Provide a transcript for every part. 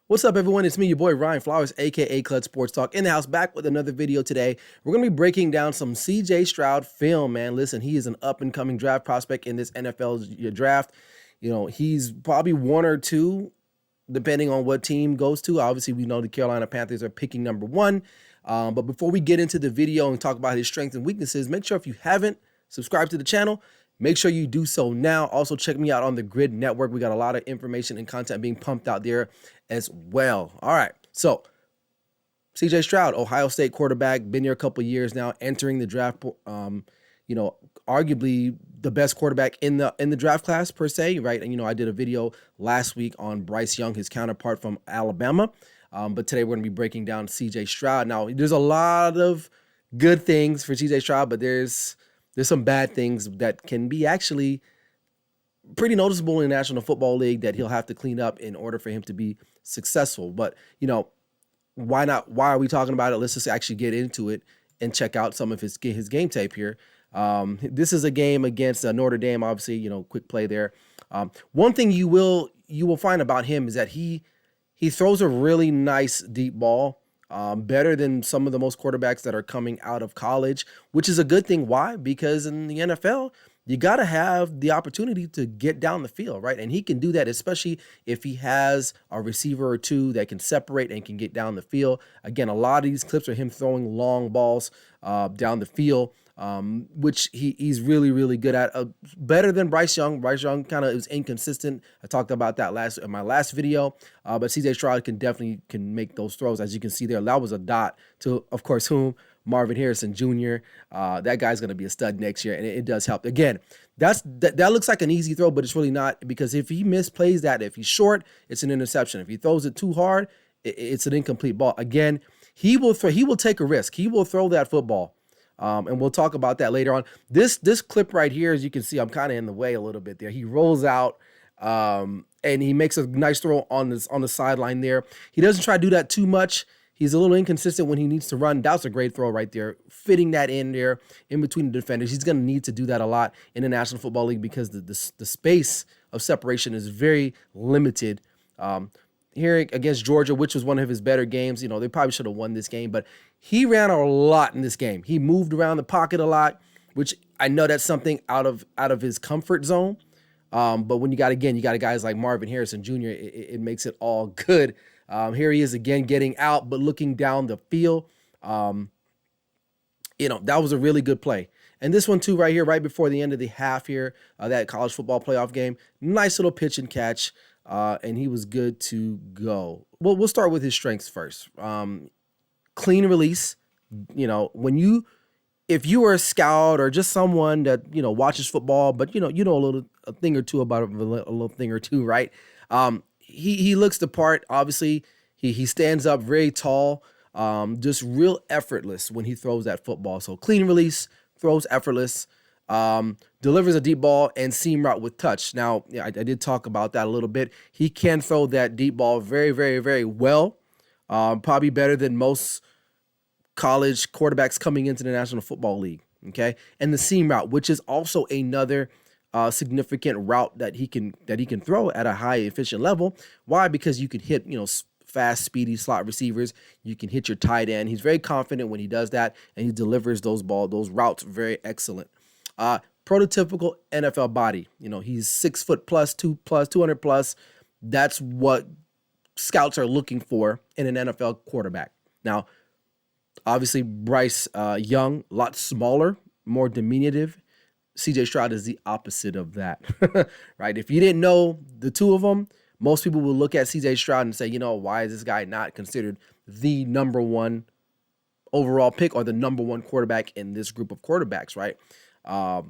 What's up, everyone? It's me, your boy Ryan Flowers, aka Clutch Sports Talk, in the house, back with another video today. We're gonna be breaking down some CJ Stroud film, man. Listen, he is an up-and-coming draft prospect in this NFL draft. He's probably one or two, depending on what team goes to. Obviously, we know the Carolina Panthers are picking number one. But before we get into the video and talk about his strengths and weaknesses, make sure if you haven't subscribed to the channel, make sure you do so now. Also, check me out on the Grid Network. We got a lot of information and content being pumped out there as well. All right, so CJ Stroud, Ohio State quarterback, been here a couple years now, entering the draft. Arguably the best quarterback in the draft class per se, right? And I did a video last week on Bryce Young, his counterpart from Alabama. But today we're going to be breaking down CJ Stroud. Now, there's a lot of good things for CJ Stroud, but there's some bad things that can be actually pretty noticeable in the National Football League that he'll have to clean up in order for him to be successful. But, why not? Why are we talking about it? Let's just actually get into it and check out some of his game tape here. This is a game against Notre Dame, obviously, quick play there. One thing you will find about him is that he throws a really nice deep ball, better than some of the most quarterbacks that are coming out of college, which is a good thing. Why? Because in the NFL, you got to have the opportunity to get down the field, right? And he can do that, especially if he has a receiver or two that can separate and can get down the field. Again, a lot of these clips are him throwing long balls down the field, which he's really, really good at. Better than Bryce Young. Bryce Young kind of is inconsistent. I talked about that in my last video, but CJ Stroud can make those throws. As you can see there, that was a dot to, of course, whom? Marvin Harrison Jr. That guy's going to be a stud next year, and it does help. Again, that looks like an easy throw, but it's really not, because if he misplays that, if he's short, it's an interception. If he throws it too hard, it's an incomplete ball. Again, he will take a risk. He will throw that football. And we'll talk about that later on. This clip right here, as you can see, I'm kind of in the way a little bit there. He rolls out, and he makes a nice throw on the sideline there. He doesn't try to do that too much. He's a little inconsistent when he needs to run. That's a great throw right there, fitting that in there in between the defenders. He's going to need to do that a lot in the National Football League because the space of separation is very limited. Here against Georgia, which was one of his better games, they probably should have won this game, but he ran a lot in this game. He moved around the pocket a lot, which I know that's something out of his comfort zone. But when you got guys like Marvin Harrison Jr., it makes it all good. Here he is again getting out, but looking down the field. That was a really good play. And this one too, right here, right before the end of the half here, that college football playoff game, nice little pitch and catch. And he was good to go. Well, we'll start with his strengths first. Clean release. If you are a scout or just someone that watches football, but a thing or two about it, a little thing or two, right? He looks the part. Obviously, he stands up very tall, just real effortless when he throws that football. So clean release, throws effortless. Delivers a deep ball and seam route with touch. Now, I did talk about that a little bit. He can throw that deep ball very, very, very well. Probably better than most college quarterbacks coming into the National Football League. Okay, and the seam route, which is also another significant route that he can throw at a high efficient level. Why? Because you can hit fast, speedy slot receivers. You can hit your tight end. He's very confident when he does that, and he delivers those routes very excellent. Prototypical NFL body. He's 6 foot plus, 200 plus. That's what scouts are looking for in an NFL quarterback. Now, obviously, Bryce Young, a lot smaller, more diminutive. CJ Stroud is the opposite of that, right? If you didn't know the two of them, most people will look at CJ Stroud and say, why is this guy not considered the number one overall pick or the number one quarterback in this group of quarterbacks, right?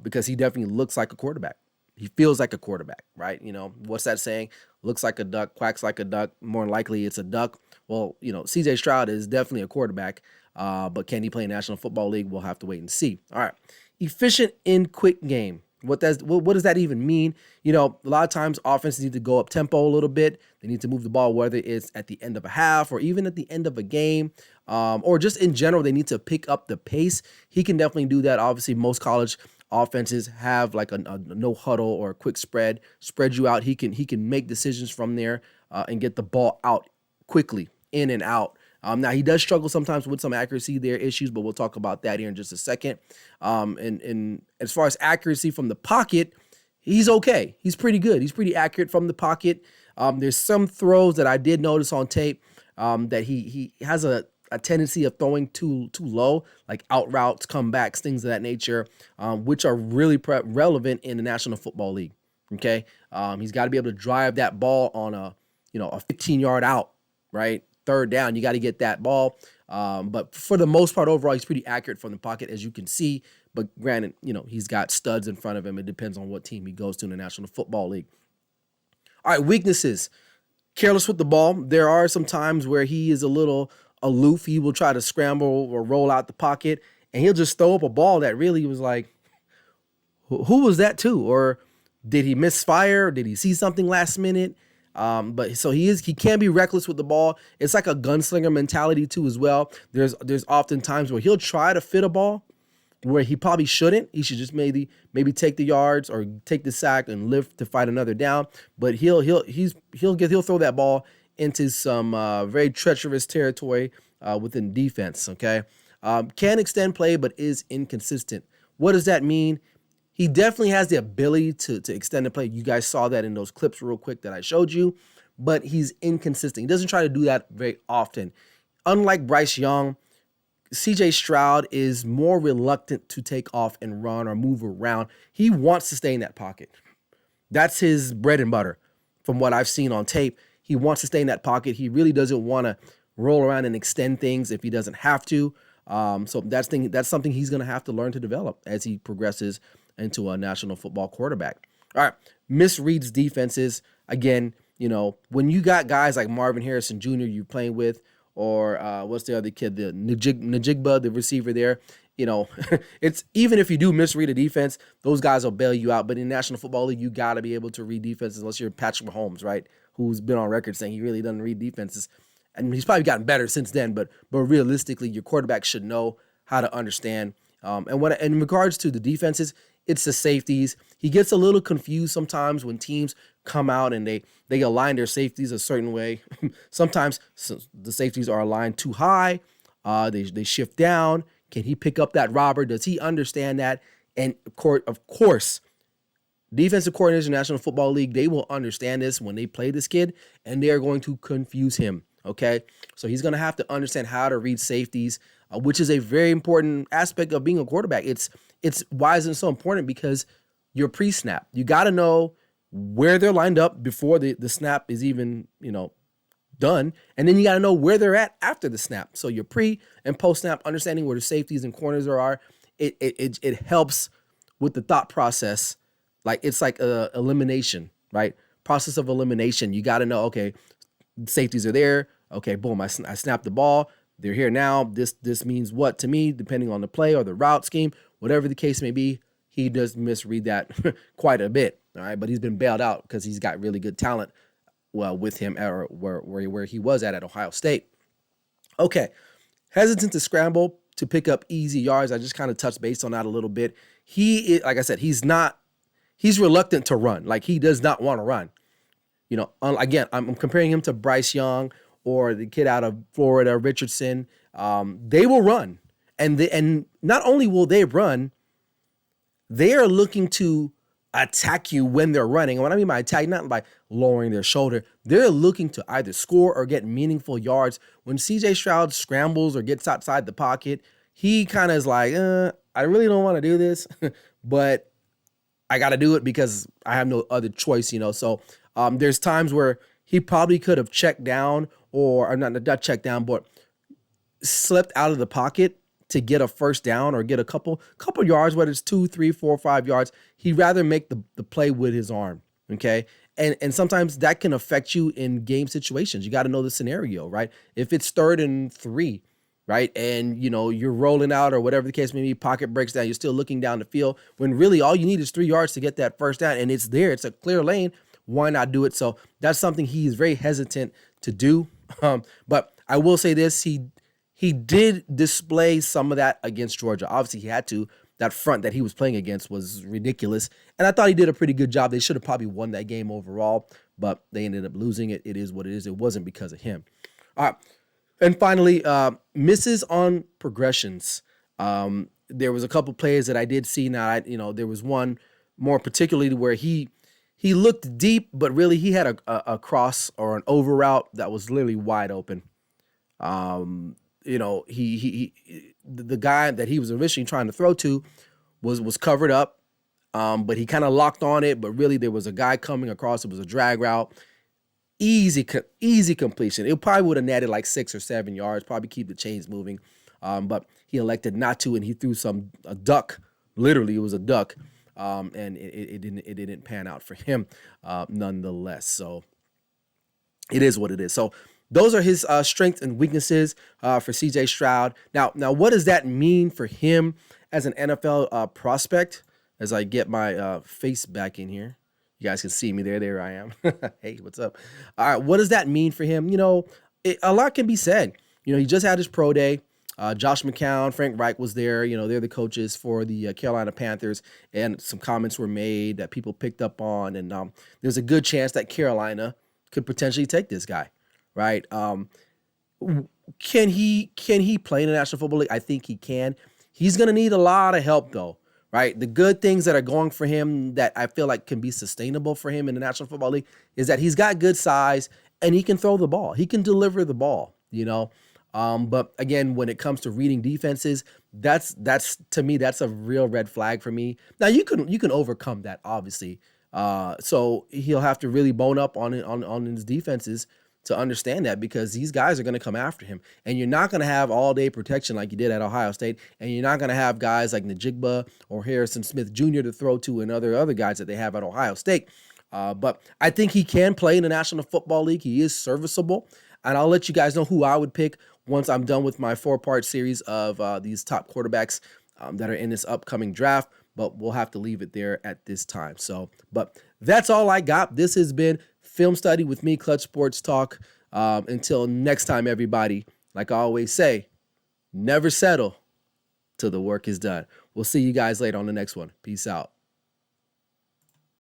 Because he definitely looks like a quarterback. He feels like a quarterback, right? What's that saying? Looks like a duck, quacks like a duck. More likely it's a duck. Well, CJ Stroud is definitely a quarterback, but can he play in National Football League? We'll have to wait and see. All right. Efficient in quick game. What does that even mean? A lot of times offenses need to go up tempo a little bit. They need to move the ball, whether it's at the end of a half or even at the end of a game, or just in general, they need to pick up the pace. He can definitely do that. Obviously, most college offenses have like a no huddle or a quick spread you out. He can make decisions from there and get the ball out quickly in and out. Now he does struggle sometimes with some accuracy there issues, but we'll talk about that here in just a second. And as far as accuracy from the pocket, he's okay. He's pretty good. He's pretty accurate from the pocket. There's some throws that I did notice on tape that he has a tendency of throwing too low, like out routes, comebacks, things of that nature, which are really relevant in the National Football League. Okay, he's got to be able to drive that ball on a 15-yard out, right? Third down, you got to get that ball. But for the most part, overall, he's pretty accurate from the pocket, as you can see. But granted, he's got studs in front of him. It depends on what team he goes to in the National Football League. All right, weaknesses. Careless with the ball. There are some times where he is a little aloof. He will try to scramble or roll out the pocket, and he'll just throw up a ball that really was like, who was that to? Or did he misfire? Did he see something last minute? But so he can be reckless with the ball. It's like a gunslinger mentality too as well. There's often times where he'll try to fit a ball where he probably shouldn't. He should just maybe take the yards or take the sack and live to fight another down. But he'll throw that ball into some very treacherous territory within defense. Okay, can extend play but is inconsistent. What does that mean? He definitely has the ability to extend the play. You guys saw that in those clips real quick that I showed you, but he's inconsistent. He doesn't try to do that very often. Unlike Bryce Young, CJ Stroud is more reluctant to take off and run or move around. He wants to stay in that pocket. That's his bread and butter from what I've seen on tape. He wants to stay in that pocket. He really doesn't want to roll around and extend things if he doesn't have to. So that's something he's going to have to learn to develop as he progresses into a national football quarterback. All right, misreads defenses. Again, when you got guys like Marvin Harrison Jr. you're playing with, or what's the other kid, the Najigba, the receiver there, it's even if you do misread a defense, those guys will bail you out. But in the National Football League, you got to be able to read defenses unless you're Patrick Mahomes, right? Who's been on record saying he really doesn't read defenses. And he's probably gotten better since then, but realistically, your quarterback should know how to understand. And in regards to the defenses, it's the safeties. He gets a little confused sometimes when teams come out and they align their safeties a certain way. Sometimes the safeties are aligned too high. They shift down. Can he pick up that robber? Does he understand that? And of course, defensive coordinators in the National Football League, they will understand this when they play this kid, and they are going to confuse him. Okay, so he's going to have to understand how to read safeties, which is a very important aspect of being a quarterback. It's why is it so important? Because your pre-snap, you got to know where they're lined up before the snap is even done, and then you got to know where they're at after the snap. So your pre and post snap, understanding where the safeties and corners are, it helps with the thought process. Like it's like elimination, right? Process of elimination. You got to know, okay, safeties are there. Okay, boom, I snapped the ball. They're here now. This means what to me, depending on the play or the route scheme, whatever the case may be. He does misread that quite a bit, all right? But he's been bailed out because he's got really good talent with him where he was at Ohio State. Okay, hesitant to scramble to pick up easy yards. I just kind of touched base on that a little bit. Like I said, he's reluctant to run. Like he does not want to run. Again, I'm comparing him to Bryce Young or the kid out of Florida, Richardson. They will run. And not only will they run, they are looking to attack you when they're running. And what I mean by attack, not by lowering their shoulder, they're looking to either score or get meaningful yards. When CJ Stroud scrambles or gets outside the pocket, he kind of is like, I really don't want to do this, but I got to do it because I have no other choice, So there's times where he probably could have checked down or not checked down, but slipped out of the pocket to get a first down or get a couple yards, whether it's 2, 3, 4, 5 yards. He'd rather make the play with his arm, okay? And sometimes that can affect you in game situations. You got to know the scenario, right? If it's 3rd and 3, right, and you're rolling out or whatever the case may be, pocket breaks down, you're still looking down the field when really all you need is 3 yards to get that first down, and it's there. It's a clear lane. Why not do it? So that's something he's very hesitant to do. But I will say this, he did display some of that against Georgia. Obviously, he had to. That front that he was playing against was ridiculous. And I thought he did a pretty good job. They should have probably won that game overall, but they ended up losing it. It is what it is. It wasn't because of him. All right. And finally, misses on progressions. There was a couple plays that I did see. Now, there was one more particularly where he looked deep, but really he had a cross or an over route that was literally wide open. The guy that he was originally trying to throw to was covered up, but he kind of locked on it. But really, there was a guy coming across. It was a drag route. Easy completion. It probably would have netted like 6 or 7 yards, probably keep the chains moving. But he elected not to, and he threw a duck. Literally, it was a duck, and it didn't pan out for him, nonetheless. So it is what it is. So those are his strengths and weaknesses for CJ Stroud. Now, what does that mean for him as an NFL prospect? As I get my face back in here, you guys can see me there. There I am. Hey, what's up? All right, what does that mean for him? A lot can be said. He just had his pro day. Josh McCown, Frank Reich was there. They're the coaches for the Carolina Panthers, and some comments were made that people picked up on, and there's a good chance that Carolina could potentially take this guy, right? Can he play in the National Football League? I think he can. He's going to need a lot of help, though, right? The good things that are going for him that I feel like can be sustainable for him in the National Football League is that he's got good size and he can throw the ball. He can deliver the ball, But again, when it comes to reading defenses, that's to me, that's a real red flag for me. Now you can overcome that, obviously. So he'll have to really bone up on his defenses to understand that, because these guys are going to come after him, and you're not going to have all day protection like you did at Ohio State, and you're not going to have guys like Najigba or Harrison Smith Jr. to throw to, and other guys that they have at Ohio State. But I think he can play in the National Football League. He is serviceable, and I'll let you guys know who I would pick once I'm done with my 4-part series of these top quarterbacks that are in this upcoming draft. But we'll have to leave it there at this time. But that's all I got. This has been Film Study with me, Clutch Sports Talk. Until next time, everybody, like I always say, never settle till the work is done. We'll see you guys later on the next one. Peace out.